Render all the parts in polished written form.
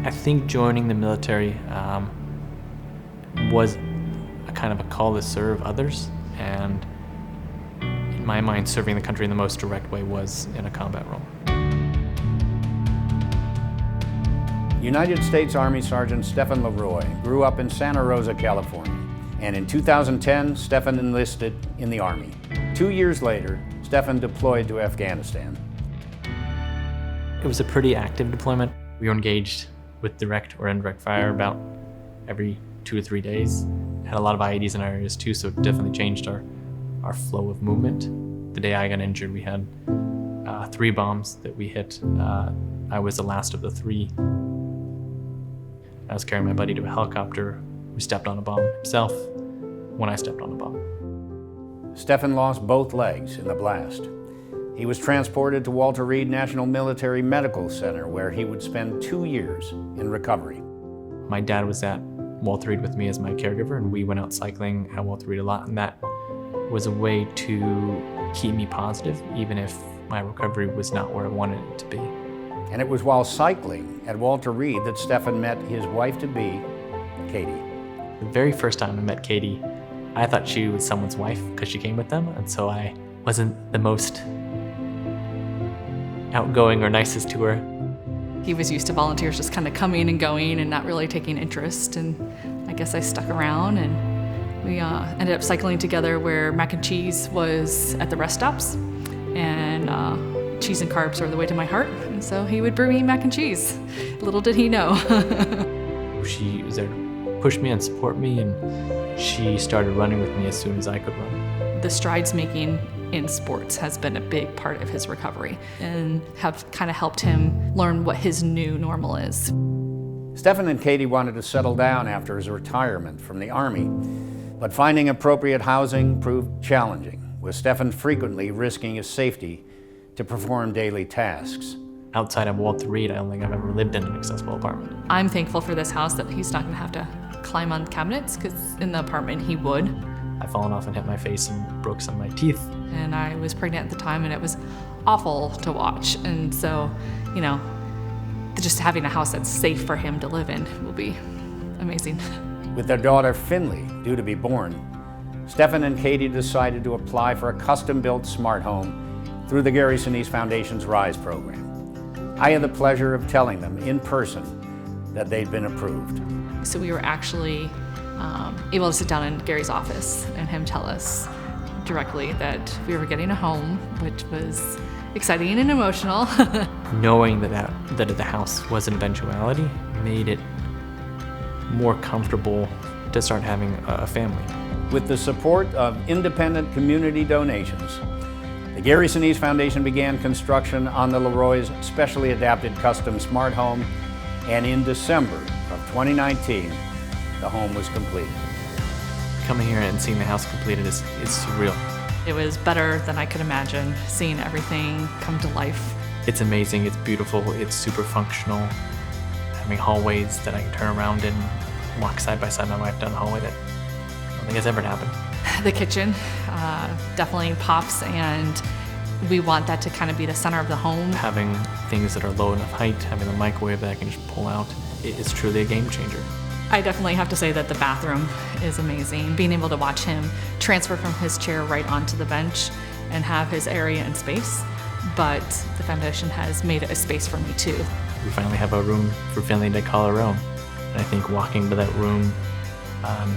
I think joining the military was a kind of a call to serve others, and in my mind, serving the country in the most direct way was in a combat role. United States Army Sergeant Stefan LeRoy grew up in Santa Rosa, California, and in 2010, Stefan enlisted in the Army. 2 years later, Stefan deployed to Afghanistan. It was a pretty active deployment. We were engaged with direct or indirect fire about every 2 to 3 days. Had a lot of IEDs in our areas too, so it definitely changed our flow of movement. The day I got injured, we had 3 bombs that we hit. I was the last of the 3. I was carrying my buddy to a helicopter who stepped on a bomb himself when I stepped on a bomb. Stefan lost both legs in the blast. He was transported to Walter Reed National Military Medical Center, where he would spend 2 years in recovery. My dad was at Walter Reed with me as my caregiver, and we went out cycling at Walter Reed a lot, and that was a way to keep me positive, even if my recovery was not where I wanted it to be. And it was while cycling at Walter Reed that Stefan met his wife-to-be, Katie. The very first time I met Katie, I thought she was someone's wife because she came with them, and so I wasn't the most outgoing or nicest to her. He was used to volunteers just kind of coming and going and not really taking interest, and I guess I stuck around, and we ended up cycling together where mac and cheese was at the rest stops, and cheese and carbs are the way to my heart, and so he would bring me mac and cheese. Little did he know. She was there to push me and support me, and she started running with me as soon as I could run. The strides making in sports has been a big part of his recovery and have kind of helped him learn what his new normal is. Stefan and Katie wanted to settle down after his retirement from the Army, but finding appropriate housing proved challenging, with Stefan frequently risking his safety to perform daily tasks. Outside of Walter Reed, I don't think I've ever lived in an accessible apartment. I'm thankful for this house that he's not gonna have to climb on cabinets, because in the apartment he would. I've fallen off and hit my face and broke some of my teeth. And I was pregnant at the time, and it was awful to watch. And so, you know, just having a house that's safe for him to live in will be amazing. With their daughter Finley due to be born, Stefan and Katie decided to apply for a custom-built smart home through the Gary Sinise Foundation's R.I.S.E program. I had the pleasure of telling them in person that they'd been approved. So we were actually able to sit down in Gary's office and him tell us directly that we were getting a home, which was exciting and emotional. Knowing that the house was an eventuality made it more comfortable to start having a family. With the support of independent community donations, the Gary Sinise Foundation began construction on the LeRoy's specially adapted custom smart home, and in December of 2019, the home was completed. Coming here and seeing the house completed is surreal. It was better than I could imagine, seeing everything come to life. It's amazing, it's beautiful, it's super functional. Having hallways that I can turn around and walk side by side my wife down the hallway that I don't think has ever happened. The kitchen definitely pops, and we want that to kind of be the center of the home. Having things that are low enough height, having a microwave that I can just pull out, it's truly a game changer. I definitely have to say that the bathroom is amazing. Being able to watch him transfer from his chair right onto the bench and have his area and space, but the foundation has made it a space for me too. We finally have a room for Finley to call her own. And I think walking to that room,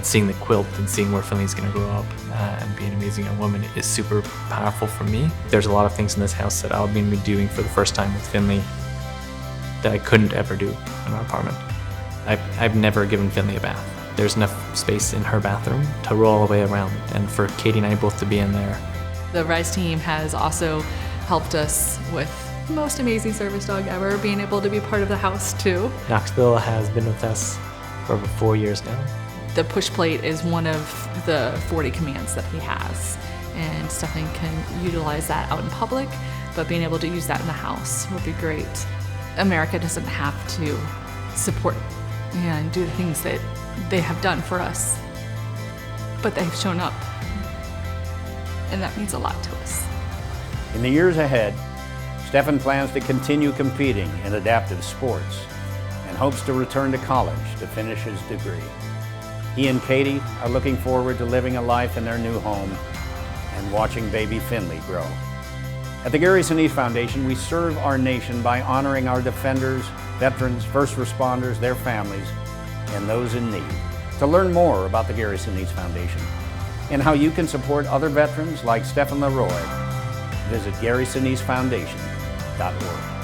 seeing the quilt and seeing where Finley's gonna grow up and be an amazing young woman is super powerful for me. There's a lot of things in this house that I'll be doing for the first time with Finley that I couldn't ever do in our apartment. I've never given Finley a bath. There's enough space in her bathroom to roll all the way around, and for Katie and I both to be in there. The R.I.S.E team has also helped us with the most amazing service dog ever, being able to be part of the house too. Knoxville has been with us for over 4 years now. The push plate is one of the 40 commands that he has, and Stefan can utilize that out in public, but being able to use that in the house would be great. America doesn't have to support and do the things that they have done for us, but they've shown up, and that means a lot to us. In the years ahead, Stefan plans to continue competing in adaptive sports and hopes to return to college to finish his degree. He and Katie are looking forward to living a life in their new home and watching baby Finley grow. At the Gary Sinise Foundation, we serve our nation by honoring our defenders, veterans, first responders, their families, and those in need. To learn more about the Gary Sinise Foundation and how you can support other veterans like Stefan LeRoy, visit GarySiniseFoundation.org.